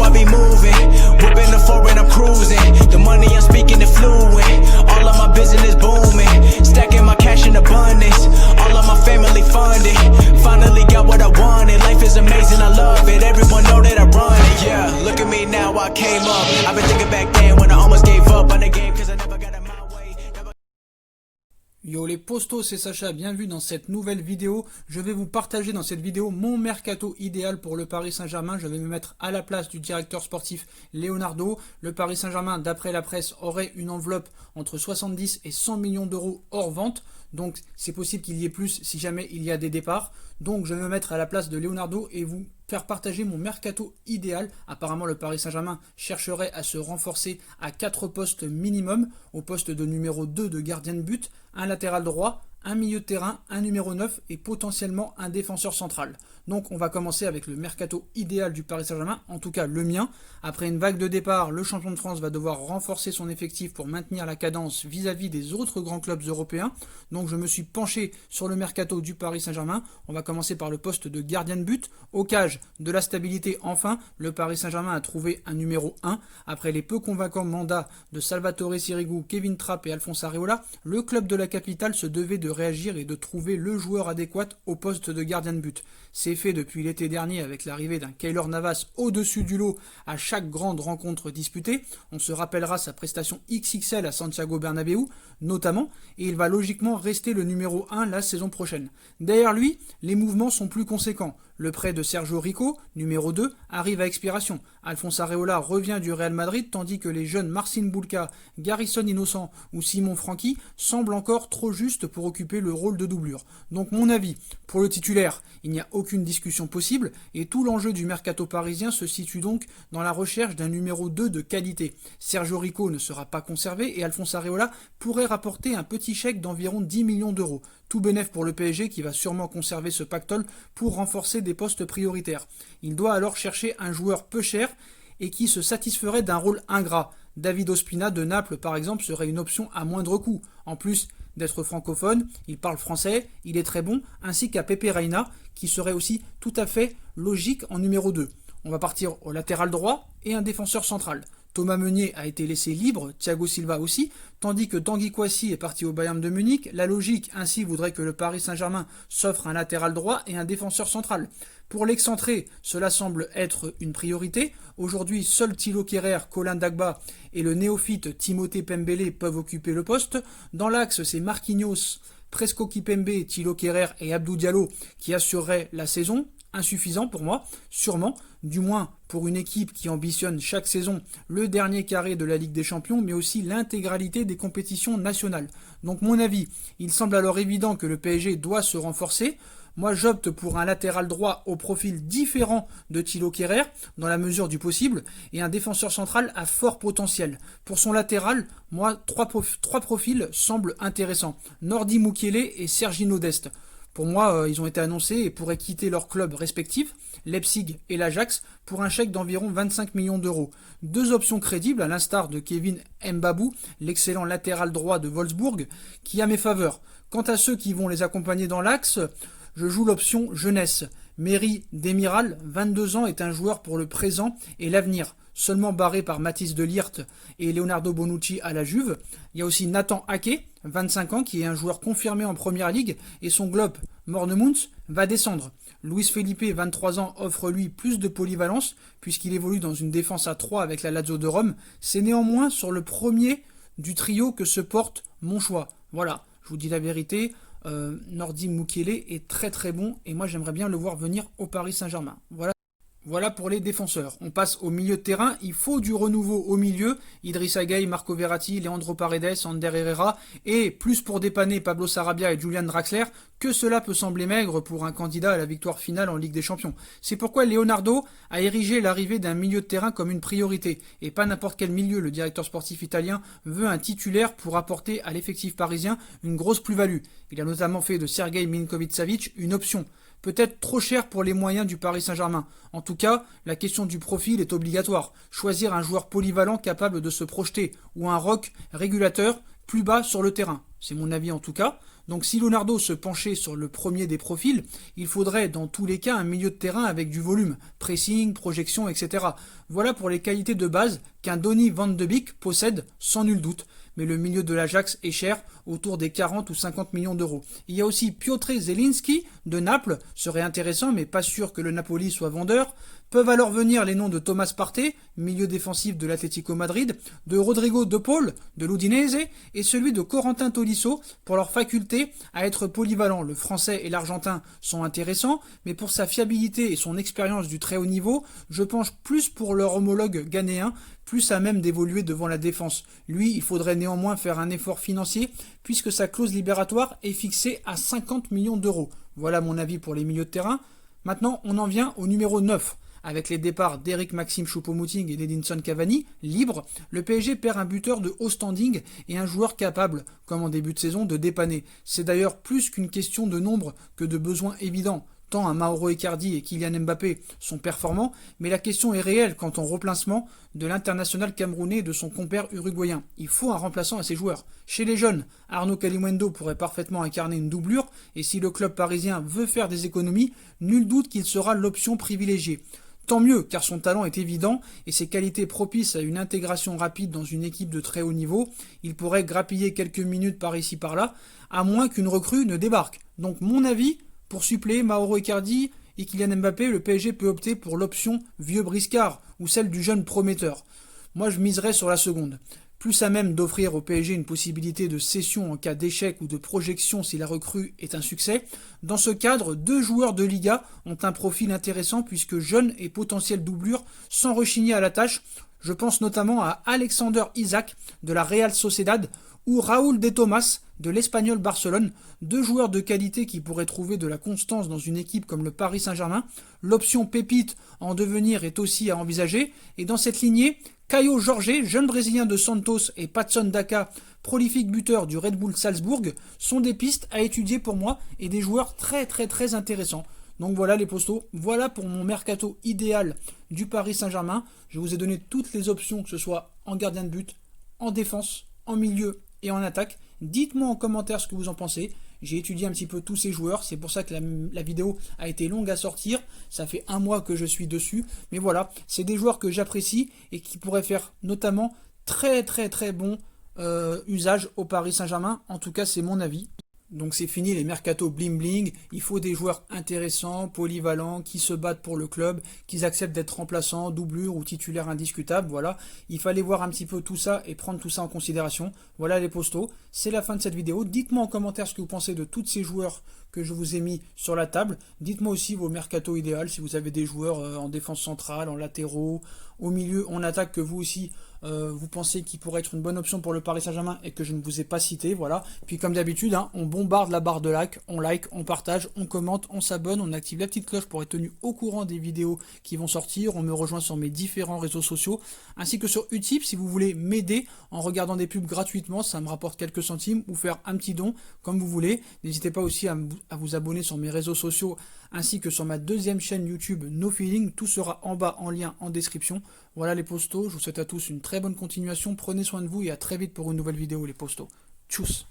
I be moving. Whipping the foreign, I'm cruising. The money I'm speaking is fluent. All of my business booming. Stacking my cash in abundance. All of my family funded. Finally got what I wanted. Life is amazing, I love it. Everyone know that I run it. Yeah, look at me now, I came up. I've been thinking back then when I almost gave up on the game, cause I never got in my way. Yo les postos, c'est Sacha, bienvenue dans cette nouvelle vidéo. Je vais vous partager dans cette vidéo mon mercato idéal pour le Paris Saint-Germain. Je vais me mettre à la place du directeur sportif Leonardo. Le Paris Saint-Germain, d'après la presse, aurait une enveloppe entre 70 et 100 millions d'euros hors vente. Donc c'est possible qu'il y ait plus si jamais il y a des départs. Donc je vais me mettre à la place de Leonardo et vous faire partager mon mercato idéal. Apparemment le Paris Saint-Germain chercherait à se renforcer à 4 postes minimum. Au poste de numéro 2 de gardien de but, un latéral droit, un milieu de terrain, un numéro 9 et potentiellement un défenseur central. Donc on va commencer avec le mercato idéal du Paris Saint-Germain, en tout cas le mien. Après une vague de départ, le champion de France va devoir renforcer son effectif pour maintenir la cadence vis-à-vis des autres grands clubs européens. Donc je me suis penché sur le mercato du Paris Saint-Germain. On va commencer par le poste de gardien de but. Au cage, de la stabilité enfin, le Paris Saint-Germain a trouvé un numéro 1. Après les peu convaincants mandats de Salvatore Sirigu, Kevin Trapp et Alphonse Areola, le club de la capitale se devait de réagir et de trouver le joueur adéquat au poste de gardien de but. C'est fait depuis l'été dernier avec l'arrivée d'un Keylor Navas au-dessus du lot à chaque grande rencontre disputée. On se rappellera sa prestation XXL à Santiago Bernabéu, notamment, et il va logiquement rester le numéro 1 la saison prochaine. Derrière lui, les mouvements sont plus conséquents. Le prêt de Sergio Rico, numéro 2, arrive à expiration. Alphonse Areola revient du Real Madrid, tandis que les jeunes Marcin Bulka, Garrison Innocent ou Simon Franchi semblent encore trop justes pour occuper le rôle de doublure. Donc mon avis, pour le titulaire, il n'y a aucune discussion possible et tout l'enjeu du mercato parisien se situe donc dans la recherche d'un numéro 2 de qualité. Sergio Rico ne sera pas conservé et Alphonse Areola pourrait rapporter un petit chèque d'environ 10 millions d'euros. Tout bénef pour le PSG qui va sûrement conserver ce pactole pour renforcer des postes prioritaires. Il doit alors chercher un joueur peu cher et qui se satisferait d'un rôle ingrat. David Ospina de Naples par exemple serait une option à moindre coût. En plus d'être francophone, il parle français, il est très bon, ainsi qu'à Pepe Reina qui serait aussi tout à fait logique en numéro 2. On va partir au latéral droit et un défenseur central. Thomas Meunier a été laissé libre, Thiago Silva aussi, tandis que Tanguy Kouassi est parti au Bayern de Munich. La logique ainsi voudrait que le Paris Saint-Germain s'offre un latéral droit et un défenseur central. Pour l'excentré, cela semble être une priorité. Aujourd'hui, seuls Thilo Kehrer, Colin Dagba et le néophyte Timothée Pembele peuvent occuper le poste. Dans l'axe, c'est Marquinhos, Presco Kipembe, Thilo Kehrer et Abdou Diallo qui assureraient la saison. Insuffisant pour moi, sûrement, du moins pour une équipe qui ambitionne chaque saison le dernier carré de la Ligue des Champions, mais aussi l'intégralité des compétitions nationales. Donc mon avis, il semble alors évident que le PSG doit se renforcer. Moi j'opte pour un latéral droit au profil différent de Thilo Kehrer, dans la mesure du possible, et un défenseur central à fort potentiel. Pour son latéral, moi trois profils semblent intéressants, Nordi Mukiele et Sergino Dest. Pour moi, ils ont été annoncés et pourraient quitter leurs clubs respectifs, Leipzig et l'Ajax, pour un chèque d'environ 25 millions d'euros. Deux options crédibles, à l'instar de Kevin Mbabou, l'excellent latéral droit de Wolfsburg, qui a mes faveurs. Quant à ceux qui vont les accompagner dans l'axe, je joue l'option jeunesse. Merih Demiral, 22 ans, est un joueur pour le présent et l'avenir. Seulement barré par Mathis de Ligt et Leonardo Bonucci à la Juve. Il y a aussi Nathan Ake, 25 ans, qui est un joueur confirmé en Première Ligue, et son globe, Mornemunds, va descendre. Luis Felipe, 23 ans, offre lui plus de polyvalence, puisqu'il évolue dans une défense à 3 avec la Lazio de Rome. C'est néanmoins sur le premier du trio que se porte mon choix. Voilà, je vous dis la vérité, Nordi Mukiele est très très bon, et moi j'aimerais bien le voir venir au Paris Saint-Germain. Voilà pour les défenseurs. On passe au milieu de terrain. Il faut du renouveau au milieu. Idrissa Gueye, Marco Verratti, Leandro Paredes, Ander Herrera. Et plus pour dépanner Pablo Sarabia et Julian Draxler, que cela peut sembler maigre pour un candidat à la victoire finale en Ligue des Champions. C'est pourquoi Leonardo a érigé l'arrivée d'un milieu de terrain comme une priorité. Et pas n'importe quel milieu. Le directeur sportif italien veut un titulaire pour apporter à l'effectif parisien une grosse plus-value. Il a notamment fait de Sergei Milinkovic-Savic une option. Peut-être trop cher pour les moyens du Paris Saint-Germain. En tout cas, la question du profil est obligatoire. Choisir un joueur polyvalent capable de se projeter ou un rock régulateur plus bas sur le terrain. c'est mon avis en tout cas. Donc si Leonardo se penchait sur le premier des profils, il faudrait dans tous les cas un milieu de terrain avec du volume, pressing, projection, etc. Voilà pour les qualités de base qu'un Donny van de Beek possède sans nul doute. Mais le milieu de l'Ajax est cher, autour des 40 ou 50 millions d'euros. Il y a aussi Piotr Zelinski de Naples, serait intéressant mais pas sûr que le Napoli soit vendeur. Peuvent alors venir les noms de Thomas Partey, milieu défensif de l'Atlético Madrid, de Rodrigo De Paul de l'Udinese et celui de Corentin Tolisso pour leur faculté à être polyvalent. Le français et l'argentin sont intéressants, mais pour sa fiabilité et son expérience du très haut niveau, je penche plus pour leur homologue ghanéen, plus à même d'évoluer devant la défense. Lui, il faudrait néanmoins faire un effort financier puisque sa clause libératoire est fixée à 50 millions d'euros. Voilà mon avis pour les milieux de terrain. Maintenant, on en vient au numéro 9. Avec les départs d'Eric Maxime Choupo-Moting et d'Edinson Cavani, libres, le PSG perd un buteur de haut standing et un joueur capable, comme en début de saison, de dépanner. C'est d'ailleurs plus qu'une question de nombre que de besoins évidents. Tant un Mauro Icardi et Kylian Mbappé sont performants, mais la question est réelle quant au remplacement de l'international camerounais et de son compère uruguayen. Il faut un remplaçant à ces joueurs. Chez les jeunes, Arnaud Kalimuendo pourrait parfaitement incarner une doublure, et si le club parisien veut faire des économies, nul doute qu'il sera l'option privilégiée. Tant mieux, car son talent est évident et ses qualités propices à une intégration rapide dans une équipe de très haut niveau. Il pourrait grappiller quelques minutes par ici par là, à moins qu'une recrue ne débarque. Donc mon avis, pour suppléer Mauro Icardi et Kylian Mbappé, le PSG peut opter pour l'option vieux briscard ou celle du jeune prometteur. Moi je miserais sur la seconde. Plus à même d'offrir au PSG une possibilité de cession en cas d'échec ou de projection si la recrue est un succès. Dans ce cadre, 2 joueurs de Liga ont un profil intéressant puisque jeunes et potentiels doublures sans rechigner à la tâche. Je pense notamment à Alexander Isaac de la Real Sociedad ou Raúl de Tomás de l'Espagnol Barcelone, 2 joueurs de qualité qui pourraient trouver de la constance dans une équipe comme le Paris Saint-Germain. L'option pépite en devenir est aussi à envisager et dans cette lignée, Caio Jorge, jeune brésilien de Santos, et Patson Daka, prolifique buteur du Red Bull Salzbourg, sont des pistes à étudier pour moi et des joueurs très intéressants. Donc voilà les postos, voilà pour mon mercato idéal du Paris Saint-Germain. Je vous ai donné toutes les options, que ce soit en gardien de but, en défense, en milieu et en attaque. Dites-moi en commentaire ce que vous en pensez. J'ai étudié un petit peu tous ces joueurs, c'est pour ça que la vidéo a été longue à sortir. Ça fait 1 mois que je suis dessus. Mais voilà, c'est des joueurs que j'apprécie et qui pourraient faire notamment très bon usage au Paris Saint-Germain. En tout cas, c'est mon avis. Donc c'est fini les mercato bling bling, il faut des joueurs intéressants, polyvalents, qui se battent pour le club, qui acceptent d'être remplaçants, doublures ou titulaires indiscutables, voilà. Il fallait voir un petit peu tout ça et prendre tout ça en considération. Voilà les postos, c'est la fin de cette vidéo. Dites-moi en commentaire ce que vous pensez de tous ces joueurs que je vous ai mis sur la table. Dites-moi aussi vos mercato idéal, si vous avez des joueurs en défense centrale, en latéraux, au milieu, en attaque que vous aussi vous pensez qu'il pourrait être une bonne option pour le Paris Saint-Germain et que je ne vous ai pas cité, voilà. Puis comme d'habitude, on bombarde la barre de like, on partage, on commente, on s'abonne, on active la petite cloche pour être tenu au courant des vidéos qui vont sortir. On me rejoint sur mes différents réseaux sociaux, ainsi que sur Utip si vous voulez m'aider en regardant des pubs gratuitement, ça me rapporte quelques centimes, ou faire un petit don comme vous voulez. N'hésitez pas aussi à vous abonner sur mes réseaux sociaux, ainsi que sur ma 2e chaîne YouTube No Feeling, tout sera en bas en lien en description. Voilà les postos, je vous souhaite à tous une très bonne continuation, prenez soin de vous et à très vite pour une nouvelle vidéo les postos. Tchuss.